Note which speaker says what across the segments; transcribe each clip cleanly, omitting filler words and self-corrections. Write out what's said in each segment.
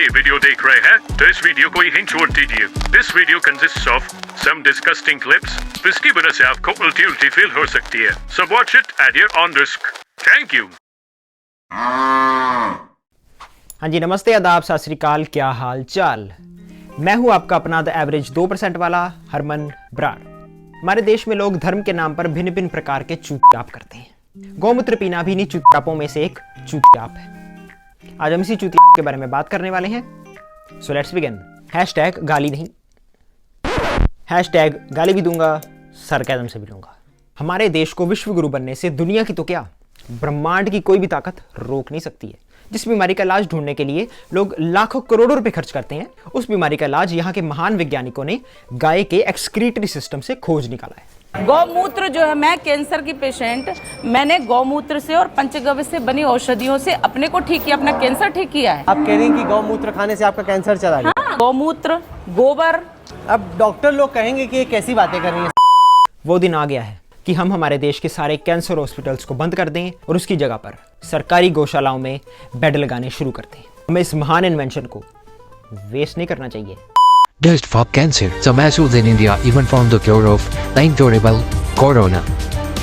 Speaker 1: ये वीडियो देख रहे हैं तो इस वीडियो को यहीं छोड़ दीजिए। This video consists of some disgusting clips जिसकी वजह से आपको उल्टी फील हो सकती है। So watch it at your own risk. Thank you.
Speaker 2: हाँ जी, नमस्ते, आदाब, सत श्री अकाल, क्या हाल चाल। मैं हूं आपका अपना द एवरेज 2% वाला हरमन ब्रार। हमारे देश में लोग धर्म के नाम पर भिन्न भिन्न प्रकार के चूतियाप करते हैं। गौमूत्र पीना भी इन्हीं चूतियापों में से एक चूतियाप है। आज हम इसी चूतियाप के बारे में बात करने वाले हैं। So let's begin. हैशटैग गाली नहीं, हैशटैग गाली भी दूंगा, सरकाज़म से भी लूंगा। हमारे देश को विश्व गुरु बनने से दुनिया की तो क्या, ब्रह्मांड की कोई भी ताकत रोक नहीं सकती है। जिस बीमारी का इलाज ढूंढने के लिए लोग लाखों करोड़ों रुपए खर्च करते हैं, उस बीमारी का इलाज यहाँ के महान वैज्ञानिकों ने गाय के एक्सक्रीटरी सिस्टम से खोज निकाला है।
Speaker 3: गौमूत्र जो है, मैं कैंसर की पेशेंट, मैंने गौमूत्र से और पंचगव्य से बनी औषधियों से अपने को ठीक किया, अपना कैंसर ठीक किया है।
Speaker 4: आप कह रही हैं कि गौमूत्र खाने से आपका कैंसर चला गया?
Speaker 3: हाँ, गौमूत्र, गोबर।
Speaker 4: अब डॉक्टर लोग कहेंगे कि ये कैसी बातें कर रही हैं।
Speaker 2: वो दिन आ गया है कि हम हमारे देश के सारे कैंसर हॉस्पिटल्स को बंद कर दें और उसकी जगह पर सरकारी गौशालाओं में बेड लगाने शुरू कर दें। हमें इस महान इन्वेंशन को वेस्ट नहीं करना चाहिए।
Speaker 5: Test for cancer. Some assholes in India even found the cure of the incurable corona.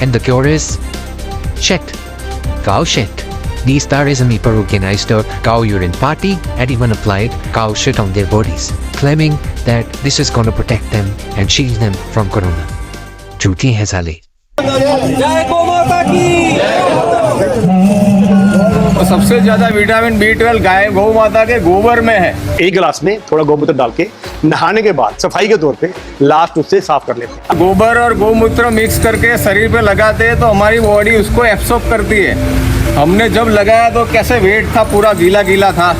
Speaker 5: And the cure is shit. Cow shit. These terrorism organized a cow urine party and even applied cow shit on their bodies, claiming that this is gonna protect them and shield them from corona. Chuti hai sale.
Speaker 4: जय गौ माता की।
Speaker 6: तो सबसे ज्यादा vitamin B12 गाय गौ माता के गोबर में है।
Speaker 7: एक गिलास में थोड़ा गौमूत्र डाल के नहाने के बाद सफाई के तौर पे लास्ट उससे साफ कर लेते हैं।
Speaker 6: गोबर और गौमूत्र मिक्स करके शरीर पे लगाते हैं तो हमारी बॉडी उसको एब्सॉर्ब करती है। हमने जब लगाया तो कैसे वेट था, पूरा गीला गीला था।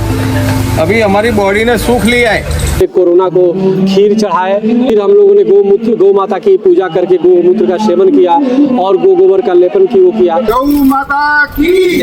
Speaker 6: अभी हमारी बॉडी ने सूख लिया है।
Speaker 8: कोरोना को खीर चढ़ाए, फिर हम लोगों ने गौ माता की पूजा करके गौमूत्र का सेवन किया और गोबर का लेपन की वो किया।
Speaker 6: गौ माता की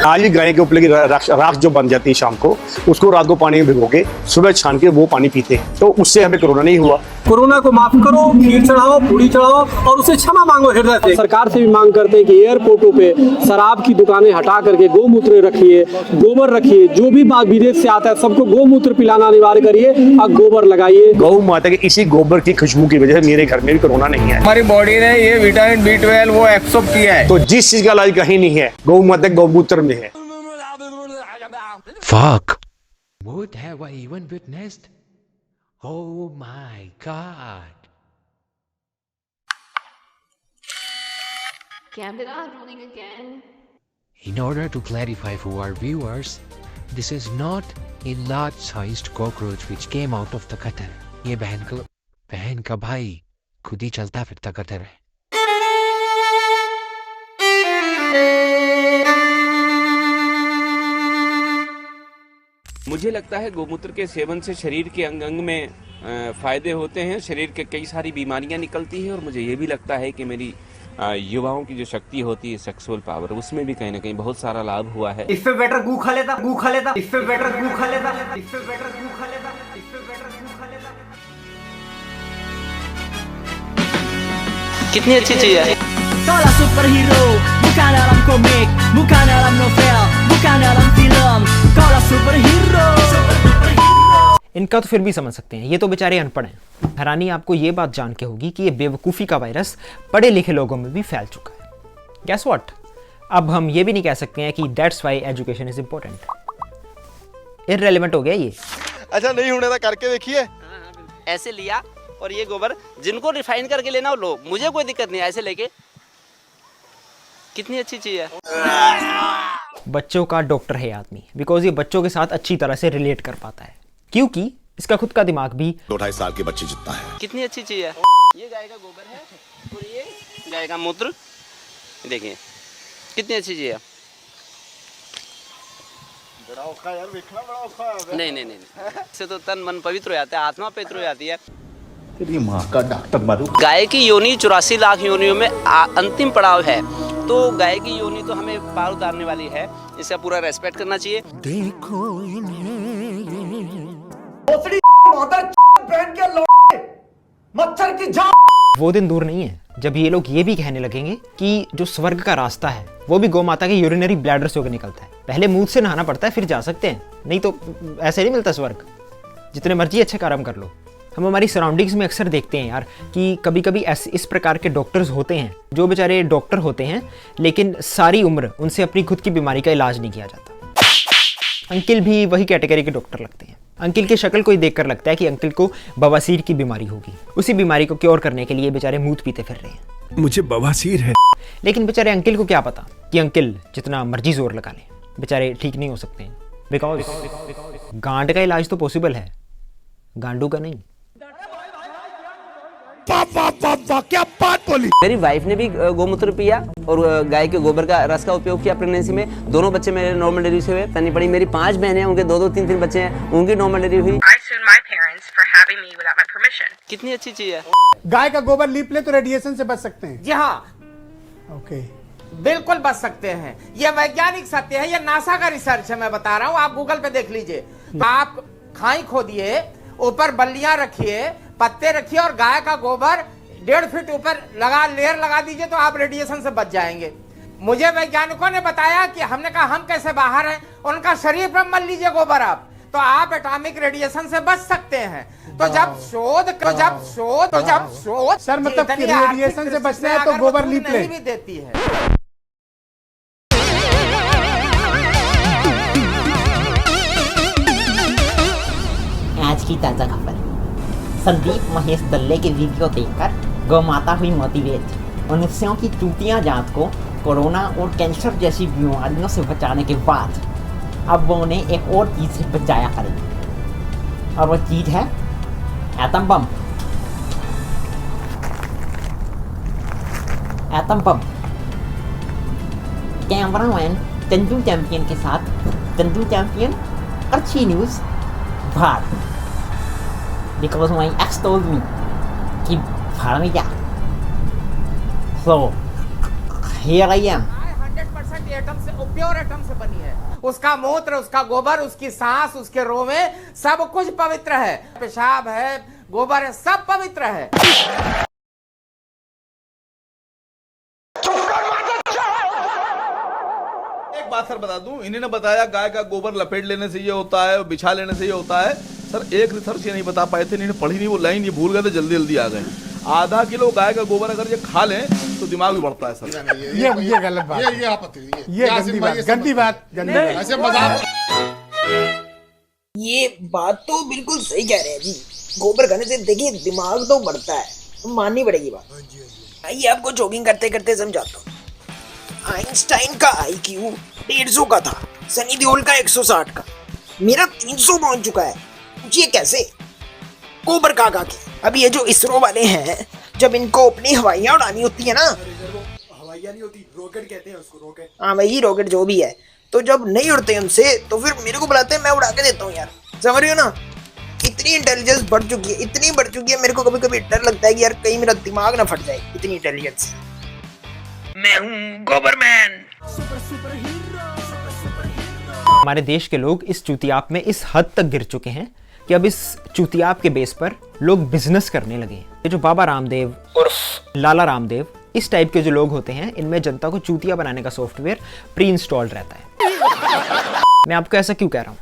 Speaker 7: आज ही गाय के ऊपर की राख जो बन जाती है शाम को, उसको रात को पानी में भिगो के सुबह छान के वो पानी पीते हैं, तो उससे हमें कोरोना नहीं हुआ।
Speaker 8: कोरोना को माफ करो, खीर चढ़ाओ, पूरी चढ़ाओ और उसे क्षमा मांगो हृदय से। सरकार से भी मांग करते हैं कि एयरपोर्टों पे शराब की दुकानें हटा करके गौमूत्र रखिए, गोबर रखिए। जो भी विदेश से आता है सबको गौमूत्र पिलाना अनिवार्य करिए और गोबर लगाइए।
Speaker 7: गौ माता के इसी गोबर की खुशबू की वजह से मेरे घर में भी कोरोना नहीं है।
Speaker 6: हमारी बॉडी ने ये विटामिन B12 वो एब्सॉर्ब किया है।
Speaker 7: तो जिस चीज का इलाज कहीं नहीं है, गौ माता गौमूत्र में है।
Speaker 5: Fuck. What have I even witnessed? Oh my god.
Speaker 9: Camera rolling again.
Speaker 5: In order to clarify for our viewers, this is not a large-sized cockroach which came out of the gutter. ये बहन का भाई खुद ही चलता फिरता gutter है।
Speaker 10: मुझे लगता है गोमूत्र के सेवन से शरीर के अंग अंग में फायदे होते हैं, शरीर के कई सारी बीमारियां निकलती हैं और मुझे ये भी लगता है कि मेरी युवाओं की जो शक्ति होती है, सेक्सुअल पावर, उसमें भी कहीं ना कहीं बहुत सारा लाभ हुआ है।
Speaker 4: इससे बेटर गू खा लेता, गू खा लेता, इससे बेटर गू खा लेता, इससे बेटर गू खा लेता, इससे बेटर गू खा लेता।
Speaker 11: कितनी अच्छी चीज है।
Speaker 12: Kaulah superhero, bukan dalam komik, bukan dalam novel, bukan dalam film. Kaulah superhero.
Speaker 2: इनका तो फिर भी समझ सकते हैं, ये तो बेचारे अनपढ़ हैं। हैरानी आपको ये बात जान के होगी कि ये बेवकूफ़ी का वायरस पढ़े लिखे लोगों में भी फैल चुका है। Guess what? अब हम ये भी नहीं कह सकते हैं कि that's why education is important। irrelevant हो गया ये।
Speaker 13: अच्छा नहीं होने था करके देखिए।
Speaker 11: ऐसे लिया और ये गोबर जिनको रिफाइन करके लेना हो लो, मुझे कोई दिक्कत नहीं, ऐसे लेके। कितनी अच्छी चीज है।
Speaker 2: बच्चों का डॉक्टर है आदमी, बिकॉज ये बच्चों के साथ अच्छी तरह से रिलेट कर पाता है, क्योंकि इसका खुद का दिमाग भी
Speaker 13: 2-2.5 साल के बच्चे जितना है।
Speaker 11: कितनी अच्छी चीज है। ये गाय का गोबर है और ये गाय का मूत्र, देखिए कितनी अच्छी चीज है।
Speaker 13: बड़ा औखा यार, देखना बड़ा औखा है।
Speaker 11: नहीं, इससे तो तन मन पवित्र हो जाता है, आत्मा पवित्र हो जाती है।
Speaker 13: तेरी माँ का डॉक्टर मारू।
Speaker 11: गाय की योनि 84 लाख योनियों में अंतिम पड़ाव है, तो गाय की योनि तो हमें पार उतारने वाली है, इसका पूरा रेस्पेक्ट करना चाहिए।
Speaker 12: देखो
Speaker 4: मच्छर की जान।
Speaker 2: वो दिन दूर नहीं है जब ये लोग ये भी कहने लगेंगे कि जो स्वर्ग का रास्ता है वो भी गौ माता के यूरिनरी ब्लैडर से होकर निकलता है। पहले मुंह से नहाना पड़ता है फिर जा सकते हैं, नहीं तो ऐसे नहीं मिलता स्वर्ग। जितने मर्जी अच्छे कर्म कर लो। हम हमारी सराउंडिंग्स में अक्सर देखते हैं यार कि कभी कभी ऐसे इस प्रकार के डॉक्टर्स होते हैं जो बेचारे डॉक्टर होते हैं लेकिन सारी उम्र उनसे अपनी खुद की बीमारी का इलाज नहीं किया जाता। अंकिल भी वही कैटेगरी के डॉक्टर लगते हैं। अंकिल की शक्ल को ही देखकर लगता है कि अंकिल को बवासीर की बीमारी होगी। उसी बीमारी को क्योर करने के लिए बेचारे मूत पीते फिर रहे हैं।
Speaker 14: मुझे बवासीर है।
Speaker 2: लेकिन बेचारे अंकिल को क्या पता कि अंकिल जितना मर्जी जोर लगा ले बेचारे ठीक नहीं हो सकते हैं। बिकॉज गांड का इलाज तो पॉसिबल है, गांडू का नहीं।
Speaker 14: क्या बात बोली।
Speaker 11: मेरी वाइफ ने भी गोमूत्र पिया और गाय के गोबर का रस का उपयोग किया प्रेगनेंसी में। दोनों बच्चे मेरे नॉर्मल डिलीवरी से हुए। तनी पड़ी मेरी 5 बहनें हैं, उनके 2-2, 3-3 बच्चे हैं, उनकी नॉर्मल डिलीवरी हुई। कितनी अच्छी चीज है।
Speaker 15: गाय का गोबर लीप ले तो रेडिएशन से बच सकते हैं।
Speaker 16: जी हाँ,
Speaker 15: ओके,
Speaker 16: बिल्कुल बच सकते हैं। ये वैज्ञानिक सत्य है, ये नासा का रिसर्च है, मैं बता रहा हूँ। आप गूगल पे देख लीजिए। आप खाई खोदिए, ऊपर बल्लियां रखिए, पत्ते रखिए और गाय का गोबर 1.5 फीट ऊपर लेयर लगा दीजिए तो आप रेडिएशन से बच जाएंगे। मुझे वैज्ञानिकों ने बताया कि हमने कहा हम कैसे बाहर हैं, उनका शरीर पर मल लीजिए गोबर आप, तो आप एटॉमिक रेडिएशन से बच सकते हैं। तो जब शोध
Speaker 15: सर मतलब कि रेडिएशन से बचना है तो गोबर लीप ले
Speaker 16: भी देती है।
Speaker 17: आज की ताजा खबर, संदीप महेश दल्ले के वीडियो देखकर गौ माता हुई मोटिवेट। मनुष्यों की चूतियां जात को कोरोना और कैंसर जैसी बीमारियों से बचाने के बाद अब वो उन्हें एक और चीज से बचाया करेगी और वो चीज है atom bomb. Atom bomb. Cameraman Chandu champion के साथ चंदू चैंपियन, अच्छी न्यूज भार। Because my ex told me कि भाड़ में जा। So here I am.
Speaker 16: 100% atom से, प्योर एटम से बनी है। उसका मूत्र, उसका गोबर, उसकी सांस, उसके रोवे, सब कुछ पवित्र है। पेशाब है, गोबर है, सब पवित्र है।
Speaker 13: एक बात सर बता दूं, इन्होंने बताया गाय का गोबर लपेट लेने से ये होता है, बिछा लेने से ये होता है। सर एक रिसर्च ये नहीं बता पाए थे, इन्होंने पढ़ी नहीं वो लाइन, ये भूल गए थे, जल्दी जल्दी आ गए। आधा किलो गाय का गोबर अगर ये खा लें तो दिमाग भी बढ़ता है सर।
Speaker 15: ये गलत बात, ये आपत्ति, ये गंदी बात।
Speaker 18: ऐसे मजाक। ये बात तो बिल्कुल सही कह रहे हैं जी। गोबर खाने से देखिए दिमाग तो बढ़ता है, माननी पड़ेगी बात। आइए आपको जॉगिंग करते करते समझाता हूँ। आइंस्टाइन का IQ 150 का था, सनी देओल का 160 का, मेरा 300 पहुंच चुका है। पूछिए कैसे? गोबर खा के। अब ये जो इसरो वाले हैं, जब इनको अपनी हवाइयाँ उड़ानी होती है ना,
Speaker 13: हवाइयाँ नहीं होती, रॉकेट कहते हैं उसको, रॉकेट।
Speaker 18: हाँ वही रॉकेट जो भी है, तो जब नहीं उड़ते उनसे तो फिर मेरे को बुलाते हैं, मैं उड़ा के देता हूँ यार। समझ रही हो ना? इतनी इंटेलिजेंस बढ़ चुकी है, इतनी बढ़ चुकी है, मेरे को कभी कभी डर लगता है कि यार कहीं मेरा दिमाग ना फट जाए, इतनी इंटेलिजेंस। मैं हूँ गोबरमैन।
Speaker 2: हमारे देश के लोग इस चूतियाप में इस हद तक गिर चुके हैं कि अब इस चूतियाप के बेस पर लोग बिजनेस करने लगे हैं। ये जो बाबा रामदेव उर्फ लाला रामदेव, इस टाइप के जो लोग होते हैं, इनमें जनता को चूतिया बनाने का सॉफ्टवेयर प्री इंस्टॉल्ड रहता है। मैं आपको ऐसा क्यों कह रहा हूँ?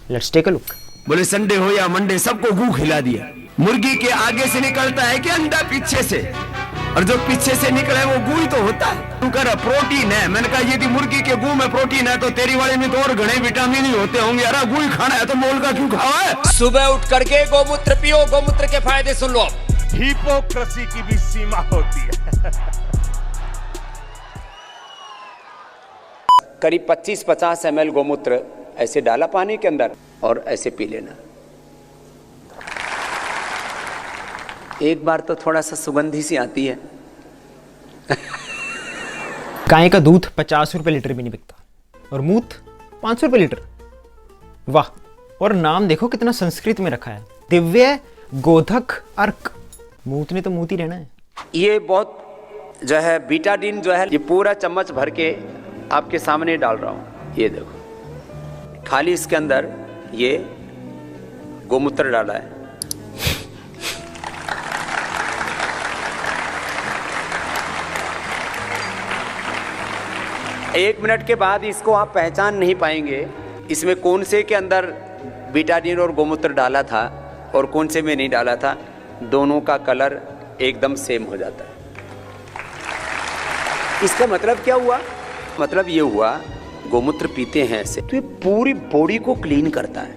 Speaker 2: Let's take a look.
Speaker 14: बोले संडे हो या मंडे सबको गू खिला दिया। मुर्गी के आगे से निकलता है कि अंडा पीछे से, और जो पीछे से निकले वो गू ही तो होता है। तू कह रहा प्रोटीन है, मैंने कहा यदि मुर्गी के गू में प्रोटीन है तो तेरी वाले में तो और घने विटामिन ही होते होंगे। अरे गू ही खाना है तो मोल का क्यों खावा है?
Speaker 19: सुबह उठ करके गोमूत्र पियो, गोमूत्र के फायदे सुन लो। हिपोक्रेसी की भी सीमा होती है।
Speaker 10: करीब 25-50 ml गोमूत्र ऐसे डाला पानी के अंदर और ऐसे पी लेना। एक बार तो थोड़ा सा सुगंधी सी आती है।
Speaker 2: गाय का दूध 50 रुपए लीटर भी नहीं बिकता और मूत 500 रुपए लीटर। वाह! और नाम देखो कितना संस्कृत में रखा है, दिव्य गोधक अर्क। मूत ने तो मूत ही रहना है।
Speaker 10: ये बहुत जो है बीटाडीन जो है, ये पूरा चम्मच भर के आपके सामने डाल रहा हूँ। ये देखो, खाली इसके अंदर ये गोमूत्र डाला है।
Speaker 11: 1 मिनट के बाद इसको आप पहचान नहीं पाएंगे इसमें कौन से के अंदर बीटाडीन और गोमूत्र डाला था और कौन से में नहीं डाला था। दोनों का कलर एकदम सेम हो जाता है। इसका मतलब क्या हुआ? मतलब ये हुआ गोमूत्र पीते हैं ऐसे तो ये पूरी बॉडी को क्लीन करता है,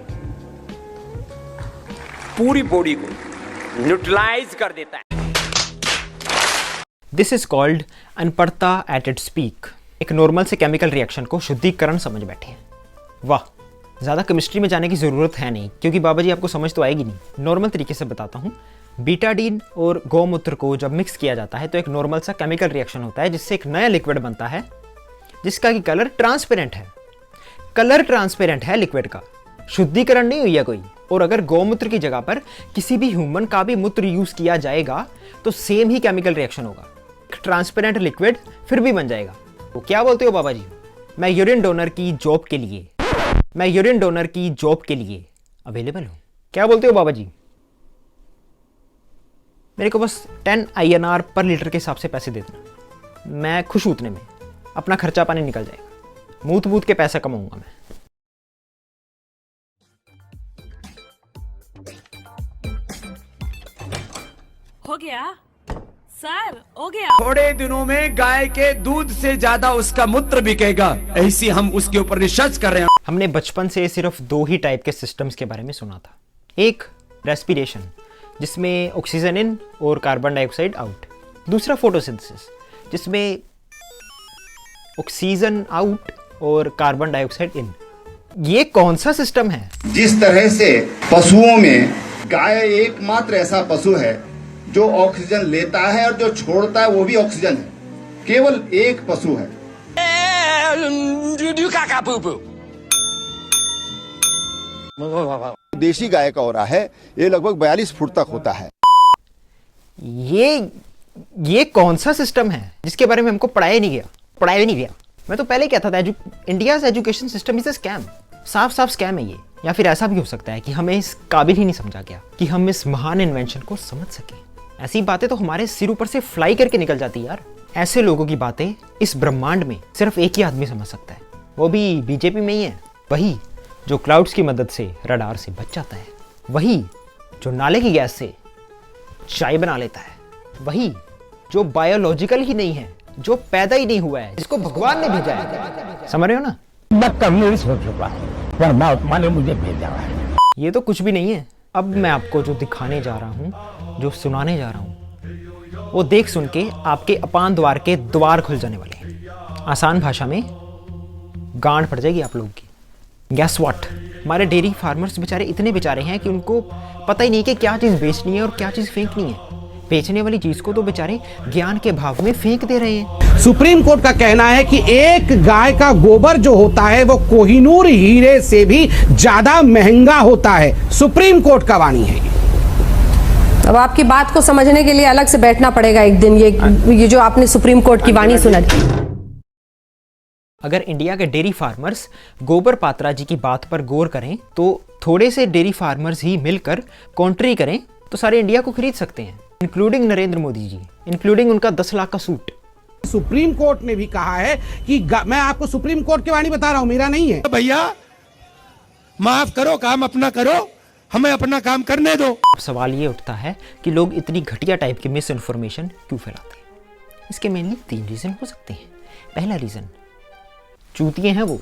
Speaker 11: पूरी बॉडी को न्यूट्रलाइज कर देता है।
Speaker 2: दिस इज कॉल्ड अनपढ़ता एट इट्स पीक। एक नॉर्मल से केमिकल रिएक्शन को शुद्धिकरण समझ बैठे हैं। वाह, ज़्यादा केमिस्ट्री में जाने की ज़रूरत है नहीं, क्योंकि बाबा जी आपको समझ तो आएगी नहीं। नॉर्मल तरीके से बताता हूँ। बीटाडीन और गौमूत्र को जब मिक्स किया जाता है तो एक नॉर्मल सा केमिकल रिएक्शन होता है, जिससे एक नया लिक्विड बनता है जिसका कि कलर ट्रांसपेरेंट है। कलर ट्रांसपेरेंट है लिक्विड का, शुद्धिकरण नहीं हुई है कोई। और अगर गौमूत्र की जगह पर किसी भी ह्यूमन का भी मूत्र यूज किया जाएगा तो सेम ही केमिकल रिएक्शन होगा, ट्रांसपेरेंट लिक्विड फिर भी बन जाएगा। तो क्या बोलते हो बाबा जी? मैं यूरिन डोनर की जॉब के लिए अवेलेबल हूं। क्या बोलते हो बाबा जी? मेरे को बस 10 INR पर लीटर के हिसाब से पैसे दे देना, मैं खुश हूं उतने में, अपना खर्चा पानी निकल जाएगा, मूत बूत के पैसा कमाऊंगा मैं।
Speaker 3: हो गया सर, हो गया।
Speaker 14: थोड़े दिनों में गाय के दूध से ज्यादा उसका मूत्र बिकेगा, ऐसी हम उसके ऊपर रिसर्च कर रहे हैं।
Speaker 2: हमने बचपन से सिर्फ 2 ही टाइप के सिस्टम्स के बारे में सुना था। एक रेस्पिरेशन, जिसमें ऑक्सीजन इन और कार्बन डाइऑक्साइड आउट। दूसरा फोटोसिंथेसिस, जिसमें ऑक्सीजन आउट और कार्बन डाइऑक्साइड इन। ये कौन सा सिस्टम है?
Speaker 20: जिस तरह से पशुओं में गाय एकमात्र ऐसा पशु है जो ऑक्सीजन लेता है और जो छोड़ता है वो भी ऑक्सीजन है, केवल एक पशु है। देशी गाय का ओरा है, ये लगभग 42 फुट तक होता है।
Speaker 2: ये कौन सा सिस्टम है जिसके बारे में हमको पढ़ाया नहीं गया? मैं तो पहले कहता था India education system is a scam. साफ साफ स्कैम है ये। या फिर ऐसा भी हो सकता है कि हमें इस काबिल ही नहीं समझा गया कि हम इस महान इन्वेंशन को समझ सके। ऐसी बातें तो हमारे सिर ऊपर से फ्लाई करके निकल जाती है यार। ऐसे लोगों की बातें इस ब्रह्मांड में सिर्फ एक ही आदमी समझ सकता है, वो भी बीजेपी में ही है। वही जो क्लाउड्स की मदद से रडार से बच जाता है, वही जो नाले की गैस से चाय बना लेता है, वही जो बायोलॉजिकल ही नहीं है, जो पैदा ही नहीं हुआ है, जिसको भगवान ने भेजा है। समझ रहे हो ना?
Speaker 21: मैं कभी सोच चुका पर परमात्मा ने मुझे भेजा है।
Speaker 2: ये तो कुछ भी नहीं है। अब मैं आपको जो दिखाने जा रहा हूँ, जो सुनाने जा रहा हूँ, वो देख सुन के आपके अपान द्वार के द्वार खुल जाने वाले हैं। आसान भाषा में गांड पड़ जाएगी आप लोगों की। गैस व्हाट, हमारे डेयरी फार्मर्स बेचारे इतने बेचारे हैं कि उनको पता ही नहीं कि क्या चीज़ बेचनी है और क्या चीज़ फेंकनी है। बेचने वाली चीज़ को तो बेचारे ज्ञान के भाव में फेंक दे रहे हैं।
Speaker 22: सुप्रीम कोर्ट का कहना है कि एक गाय का गोबर जो होता है वो कोहिनूर हीरे से भी ज्यादा महंगा होता है। सुप्रीम कोर्ट का वाणी है।
Speaker 23: अब आपकी बात को समझने के लिए अलग से बैठना पड़ेगा एक दिन। ये जो आपने सुप्रीम कोर्ट की वाणी सुना।
Speaker 2: अगर इंडिया के डेयरी फार्मर्स गोबर पात्रा जी की बात पर गौर करें तो थोड़े से डेयरी फार्मर्स ही मिलकर कॉन्ट्री करें तो सारे इंडिया को खरीद सकते हैं, इंक्लूडिंग नरेंद्र मोदी जी, इंक्लूडिंग उनका 10 लाख का सूट।
Speaker 22: सुप्रीम कोर्ट ने भी कहा है कि मैं आपको सुप्रीम कोर्ट की वाणी बता रहा हूं, मेरा नहीं है।
Speaker 14: भैया माफ करो, काम अपना करो, हमें अपना काम करने दो।
Speaker 2: सवाल ये उठता है कि लोग इतनी घटिया टाइप की मिस इन्फॉर्मेशन क्यों फैलाते हैं? इसके मेनली 3 रीजन हो सकते हैं। पहला रीजन, चूतिए हैं वो,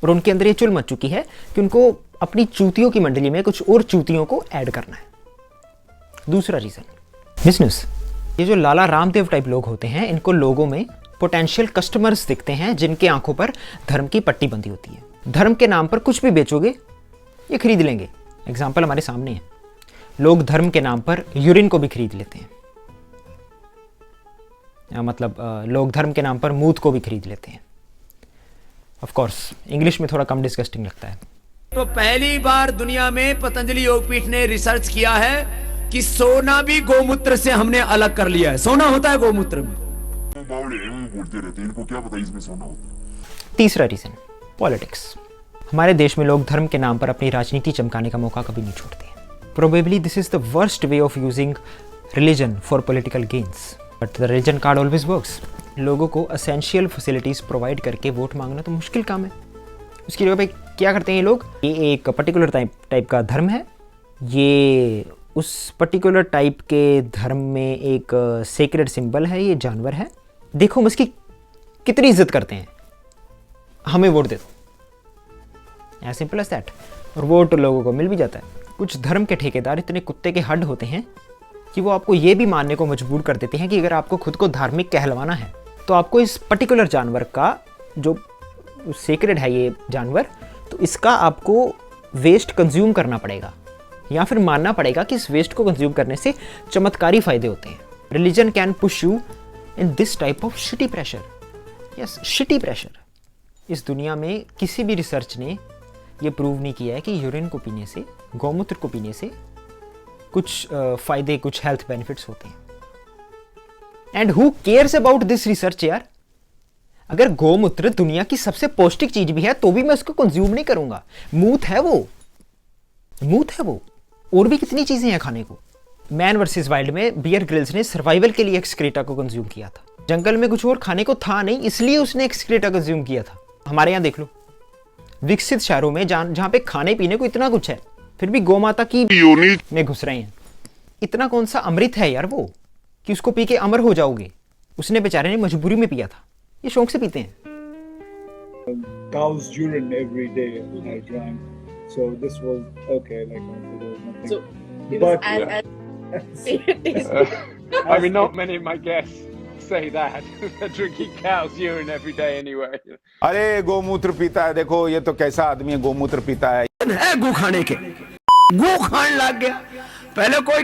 Speaker 2: और उनके अंदर ये चुल मच चुकी है कि उनको अपनी चूतियों की मंडली में कुछ और चूतियों को ऐड करना है। दूसरा रीजन, बिजनेस। ये जो लाला रामदेव टाइप लोग होते हैं, इनको लोगों में पोटेंशियल कस्टमर्स दिखते हैं जिनके आंखों पर धर्म की पट्टी बंधी होती है। धर्म के नाम पर कुछ भी बेचोगे ये खरीद लेंगे। एग्जाम्पल हमारे सामने है। लोग धर्म के नाम पर यूरिन को भी खरीद लेते हैं, मतलब लोग धर्म के नाम पर मूत को भी खरीद लेते हैं। ऑफ कोर्स इंग्लिश में थोड़ा कम डिस्गस्टिंग लगता है।
Speaker 14: तो पहली बार दुनिया में पतंजलि योगपीठ ने रिसर्च किया है कि सोना भी गोमूत्र से हमने अलग कर लिया है। सोना होता है गोमूत्र में।
Speaker 24: बोलते रहते हैं, इनको क्या पता इसमें सोना होता है।
Speaker 2: तीसरा रीजन, पॉलिटिक्स। हमारे देश में लोग धर्म के नाम पर अपनी राजनीति चमकाने का मौका कभी नहीं छोड़ते। Probably this is the worst way of using religion for political gains, but the religion card always works. लोगों को एसेंशियल फैसिलिटीज़ प्रोवाइड करके वोट मांगना तो मुश्किल काम है। उसकी जगह पे क्या करते हैं ये लोग, ये एक पर्टिकुलर टाइप का धर्म है, ये उस पर्टिकुलर टाइप के धर्म में एक सेक्रेड सिंबल है, ये जानवर है, देखो हम इसकी कितनी इज्जत करते हैं, हमें वोट दे दो, एज सिंपल एज दैट। और वोट लोगों को मिल भी जाता है। कुछ धर्म के ठेकेदार इतने कुत्ते के हड्ड होते हैं कि वो आपको ये भी मानने को मजबूर कर देते हैं कि अगर आपको खुद को धार्मिक कहलवाना है तो आपको इस पर्टिकुलर जानवर का, जो सेक्रेड है ये जानवर, तो इसका आपको वेस्ट कंज्यूम करना पड़ेगा या फिर मानना पड़ेगा कि इस वेस्ट को कंज्यूम करने से चमत्कारी फायदे होते हैं। Religion can push you in this type of shitty pressure. Yes, shitty pressure. इस दुनिया में किसी भी रिसर्च ने ये प्रूव नहीं किया है कि यूरिन को पीने से, गौमूत्र को पीने से कुछ फायदे, कुछ हेल्थ बेनिफिट्स होते हैं। And who cares about this research यार। अगर गौमूत्र दुनिया की सबसे पौष्टिक चीज भी है तो भी मैं उसको कंज्यूम नहीं करूंगा। मूत है वो, मूत है वो। और भी कितनी चीजें हैं खाने को। मैन वर्सेस वाइल्ड में बियर ग्रिल्स ने सर्वाइवल के लिए एक्सक्रीटा को कंज्यूम किया था। जंगल में कुछ और खाने को था नहीं, इसलिए उसने एक्सक्रीटा कंज्यूम किया था। हमारे यहाँ देख लो, विकसित शहरों में जहां पे खाने पीने को इतना कुछ है, फिर भी गौ माता की योनि में घुस रहे हैं। इतना कौन सा अमृत है यार वो कि उसको पी के अमर हो जाओगे। उसने बेचारे ने मजबूरी में पिया था, ये शौक से पीते हैं।
Speaker 1: Cow's urine every day when I drank, so this was okay. Like there was nothing.
Speaker 6: So,
Speaker 1: but
Speaker 6: I mean, not many of my guests say that. They're drinking cow's urine every day anyway.
Speaker 7: अरे गोमूत्र पीता है, देखो ये तो कैसा आदमी है, गोमूत्र पीता है।
Speaker 14: गो खाने के, गो खाने लग गया। पहले कोई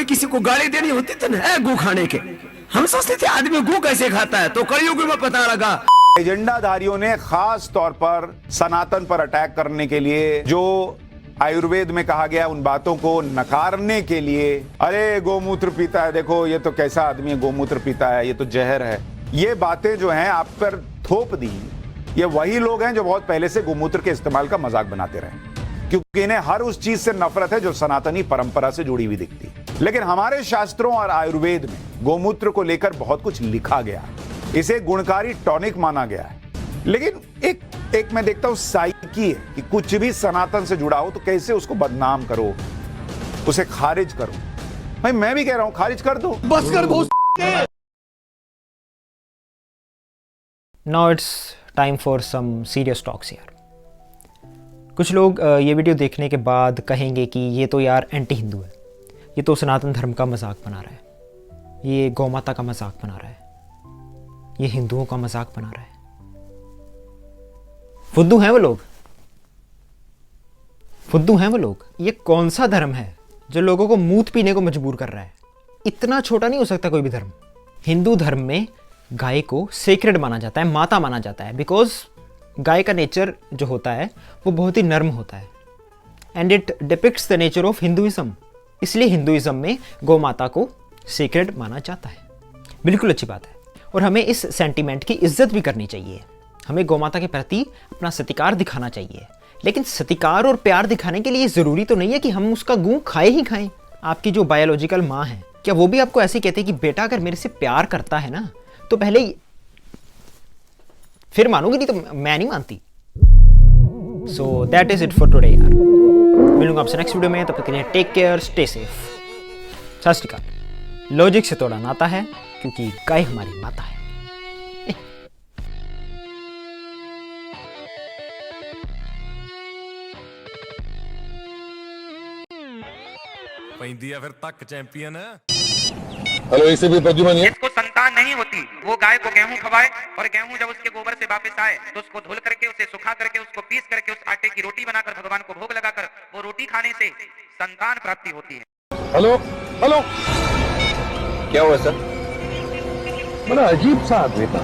Speaker 14: किसी को गाली देनी होती थी ना, गो खाने के। हम सोचते थे आदमी गो कैसे खाता है, तो कलयुग में पता लगा।
Speaker 7: एजेंडाधारियों ने खास तौर पर सनातन पर अटैक करने के लिए, जो आयुर्वेद में कहा गया उन बातों को नकारने के लिए, अरे गोमूत्र पीता है, देखो ये तो कैसा आदमी है, गोमूत्र पीता है, ये तो जहर है, ये बातें जो हैं आप पर थोप दी। ये वही लोग हैं जो बहुत पहले से गोमूत्र के इस्तेमाल का मजाक बनाते रहे, क्योंकि इन्हें हर उस चीज से नफरत है जो सनातनी परंपरा से जुड़ी हुई दिखती है। लेकिन हमारे शास्त्रों और आयुर्वेद में गोमूत्र को लेकर बहुत कुछ लिखा गया, इसे गुणकारी टॉनिक माना गया है। लेकिन एक मैं देखता हूं साइकी है कि कुछ भी सनातन से जुड़ा हो तो कैसे उसको बदनाम करो, उसे खारिज करो। भाई मैं भी कह रहा हूं खारिज कर दो, बस कर दो।
Speaker 2: Now it's time for some serious talks यार। कुछ लोग ये वीडियो देखने के बाद कहेंगे कि ये तो यार एंटी हिंदू है, ये तो सनातन धर्म का मजाक बना रहा है, ये गौ माता का मजाक बना रहा है, ये हिंदुओं का मजाक बना रहा है। फुद्दू हैं वो लोग, फुद्दू हैं वो लोग। ये कौन सा धर्म है जो लोगों को मूत पीने को मजबूर कर रहा है? इतना छोटा नहीं हो सकता कोई भी धर्म। हिंदू धर्म में गाय को सेक्रेड माना जाता है, माता माना जाता है, बिकॉज गाय का नेचर जो होता है वो बहुत ही नर्म होता है, and it depicts the nature of Hinduism. इसलिए हिंदुइज्म में गौ माता को सेक्रेड माना जाता है। बिल्कुल अच्छी बात है, और हमें इस सेंटीमेंट की इज्जत भी करनी चाहिए। हमें गौ माता के प्रति अपना सत्कार दिखाना चाहिए, लेकिन सत्कार और प्यार दिखाने के लिए ज़रूरी तो नहीं है कि हम उसका गूं खाए ही खाएं। आपकी जो बायोलॉजिकल माँ है, क्या वो भी आपको ऐसे कहते कि बेटा अगर मेरे से प्यार करता है ना तो पहले ही, फिर मानोगे, नहीं तो मैं नहीं मानती। So that is it for today यार। मिलूंगा आपसे नेक्स्ट वीडियो में, तब तक के लिए टेक केयर, स्टे सेफ। सत श्री अकाल। लॉजिक से तोड़ा नाता है क्योंकि गाय हमारी माता है।
Speaker 8: पैंदी है फिर तक चैंपियन है।
Speaker 25: हेलो, इसे भी प्रद्युमन है।
Speaker 26: जिसको संतान नहीं होती वो गाय को गेहूं खवाए, और गेहूं जब उसके गोबर से वापस आए तो उसको धुल करके, उसे सुखा करके, उसको पीस करके उस आटे की रोटी बनाकर भगवान को भोग लगाकर वो रोटी खाने से संतान प्राप्ति होती है।
Speaker 25: हेलो हेलो,
Speaker 11: क्या हुआ सर?
Speaker 25: बड़ा अजीब सा आदमी था।